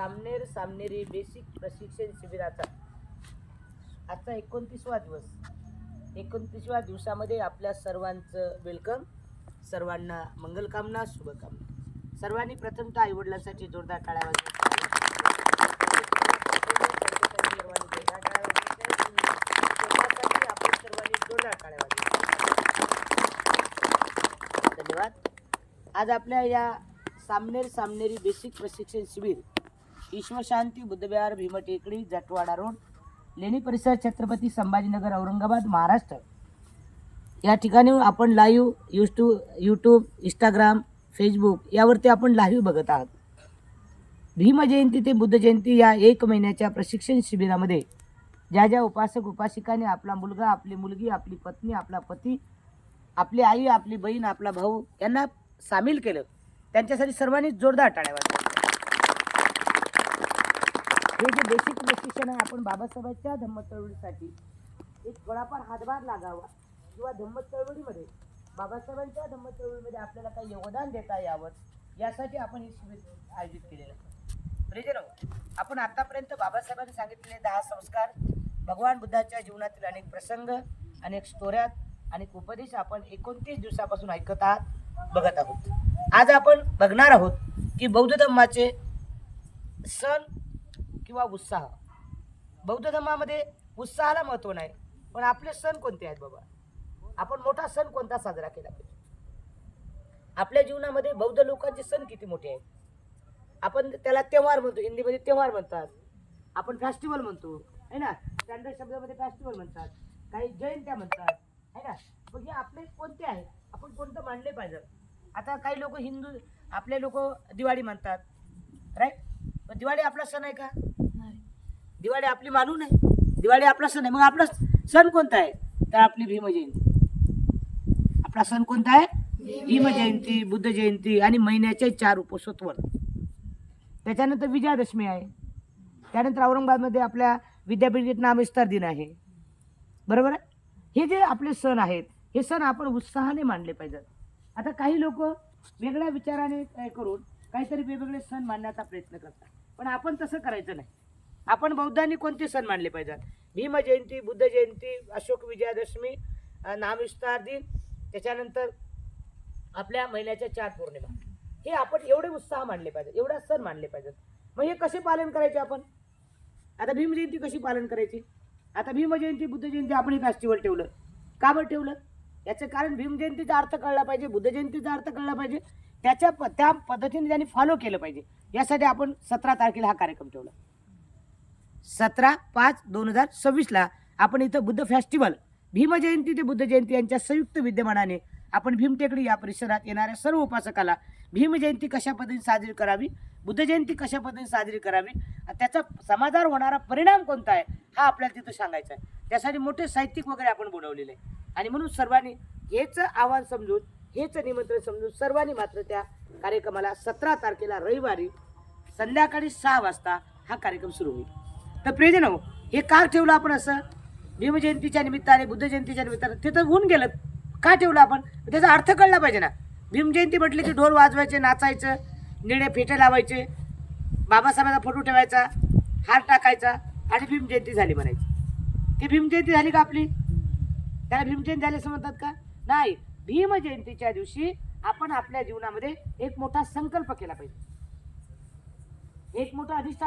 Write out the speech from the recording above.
सामनेरी basic प्रशिक्षण शिबिराचा आजचा 29वा दिवस. 29व्या दिवसामध्ये आपल्या सर्वांचं वेलकम. सर्वांना मंगलकामना, शुभकामना. सर्वांनी प्रथमतः आईवडिलांसाठी जोरदार टाळ्या वाजवा. धन्यवाद. आज आपल्या या सामनेरी बेसिक प्रशिक्षण शिबिर ईश्वरशांती बुद्धविहार, भीमटेकडी, जटवाडा रोड, लेणी परिसर, छत्रपती संभाजीनगर, औरंगाबाद, महाराष्ट्र या ठिकाणी आपण लाईव्ह यूट्यूब, इंस्टाग्राम, फेसबुक यावरती आपण लाईव्ह बघत आहात. भीमजयंती ते बुद्ध जयंती या 1 महिन्याच्या प्रशिक्षण शिबिरामध्ये ज्या उपासक उपासिकांनी आपला मुलगा, आपली मुलगी, आपली पत्नी, आपला पती, आपली आई, आपली बहीण, आपला भाऊ यांना सामील केलं, त्यांच्यासाठी सर्वांनी जोरदार टाळ्या वाजवा. हे जे बेसिक प्रशिक्षण आहे, आपण बाबासाहेबांच्या धम्म चळवळीसाठी एक थोडाफार हातभार लागावा किंवा धम्म चळवळीमध्ये बाबासाहेबांच्या धम्म चळवळीमध्ये आपल्याला काही योगदान देता यावं यासाठी आपण हे शिबिर आयोजित केलेलं आहे. प्रियजनो, आपण आतापर्यंत बाबासाहेबांनी सांगितलेले 10 संस्कार, भगवान बुद्धाच्या जीवनातील अनेक प्रसंग, अनेक स्टोऱ्या, अनेक उपदेश आपण 29 दिवसापासून ऐकत आहात, बघत आहोत. आज आपण बघणार आहोत की बौद्ध धम्माचे सण किंवा उत्साह. बौद्ध धर्मामध्ये उत्साहाला महत्त्व नाही, पण आपले सण कोणते आहेत बाबा? आपण मोठा सण कोणता साजरा केला पाहिजे? आपल्या जीवनामध्ये बौद्ध लोकांचे सण किती मोठे आहेत. आपण त्याला त्योहार म्हणतो, हिंदीमध्ये त्योहार म्हणतात, आपण फेस्टिवल म्हणतो, है ना. स्टँडर्ड शब्दामध्ये फेस्टिवल म्हणतात, काही जयंत्या म्हणतात, है ना. मग हे आपले कोणते आहेत, आपण कोणतं मानले पाहिजे? आता काही लोक हिंदू, आपले लोक दिवाळी म्हणतात, राईट. पण दिवाळी आपला सण आहे का? नाही. दिवाळी आपली मानू नये, दिवाळी आपला सण आहे. मग आपला सण कोणता आहे? तर आपली भीमजयंती. आपला सण कोणता आहे? भीमजयंती, बुद्ध जयंती आणि महिन्याचे 4 उपोत्सव. त्याच्यानंतर विजयादशमी आहे. त्यानंतर औरंगाबादमध्ये आपल्या विद्यापीठ नामविस्तार दिन आहे, बरोबर आहे. हे जे आपले सण आहेत, हे सण आपण उत्साहाने मानले पाहिजेत. आता काही लोक वेगळ्या विचाराने काय करून काहीतरी वेगवेगळे सण मानण्याचा प्रयत्न करतात, पण आपण तसं करायचं नाही. आपण बौद्धांनी कोणते सण मानले पाहिजेत? भीमजयंती, बुद्ध जयंती, अशोक विजयादशमी, नामविस्तार दिन, त्याच्यानंतर आपल्या महिन्याच्या 4 पौर्णिमा, हे आपण एवढे उत्साह मानले पाहिजेत, एवढा सण मानले पाहिजेत. मग हे कसे पालन करायचे आपण? आता भीमजयंती कशी पालन करायची? आता भीमजयंती, बुद्ध जयंती आपण हे फेस्टिवल ठेवलं, का बरं ठेवलं? याचं कारण भीमजयंतीचा अर्थ कळला पाहिजे, बुद्ध जयंतीचा अर्थ कळला पाहिजे, त्या पद्धतीने त्यांनी फॉलो केलं पाहिजे. यासाठी आपण 17 तारखेला हा कार्यक्रम ठेवला. 17/5/2026 आपण इथं बुद्ध फेस्टिवल, भीमजयंती ते बुद्ध जयंती यांच्या संयुक्त विद्यमानाने आपण भीमटेकडी या परिसरात येणाऱ्या सर्व उपासकाला भीमजयंती कशा पद्धतीने साजरी करावी, बुद्ध जयंती कशा पद्धतीने साजरी करावी, त्याचा समाजावर होणारा परिणाम कोणता आहे हा आपल्याला तिथं सांगायचा आहे. त्यासाठी मोठे साहित्यिक वगैरे आपण बोलवलेले आहे. आणि म्हणून सर्वांनी हेच आव्हान समजून, हेच निमंत्रण समजून सर्वांनी मात्र त्या कार्यक्रमाला 17 तारखेला रविवारी संध्याकाळी 6 वाजता हा कार्यक्रम सुरू होईल. तर प्रियजनो, हे का ठेवलं आपण असं? भीमजयंतीच्या निमित्ताने, बुद्ध जयंतीच्या निमित्ताने तिथं होऊन गेलं, का ठेवलं आपण? त्याचा अर्थ कळला पाहिजे ना. भीमजयंती म्हटली की ढोल वाजवायचे, नाचायचं, निळे फेटे लावायचे, बाबासाहेबांचा फोटो ठेवायचा, हार टाकायचा आणि भीमजयंती झाली म्हणायची. ती भीमजयंती झाली का आपली? त्याला भीमजयंती झाली असं म्हणतात का? नाही. भीमजयंतीच्या दिवशी आपण आपल्या जीवनामध्ये एक मोठा संकल्प केला पाहिजे, एक मोठा अधिष्ठान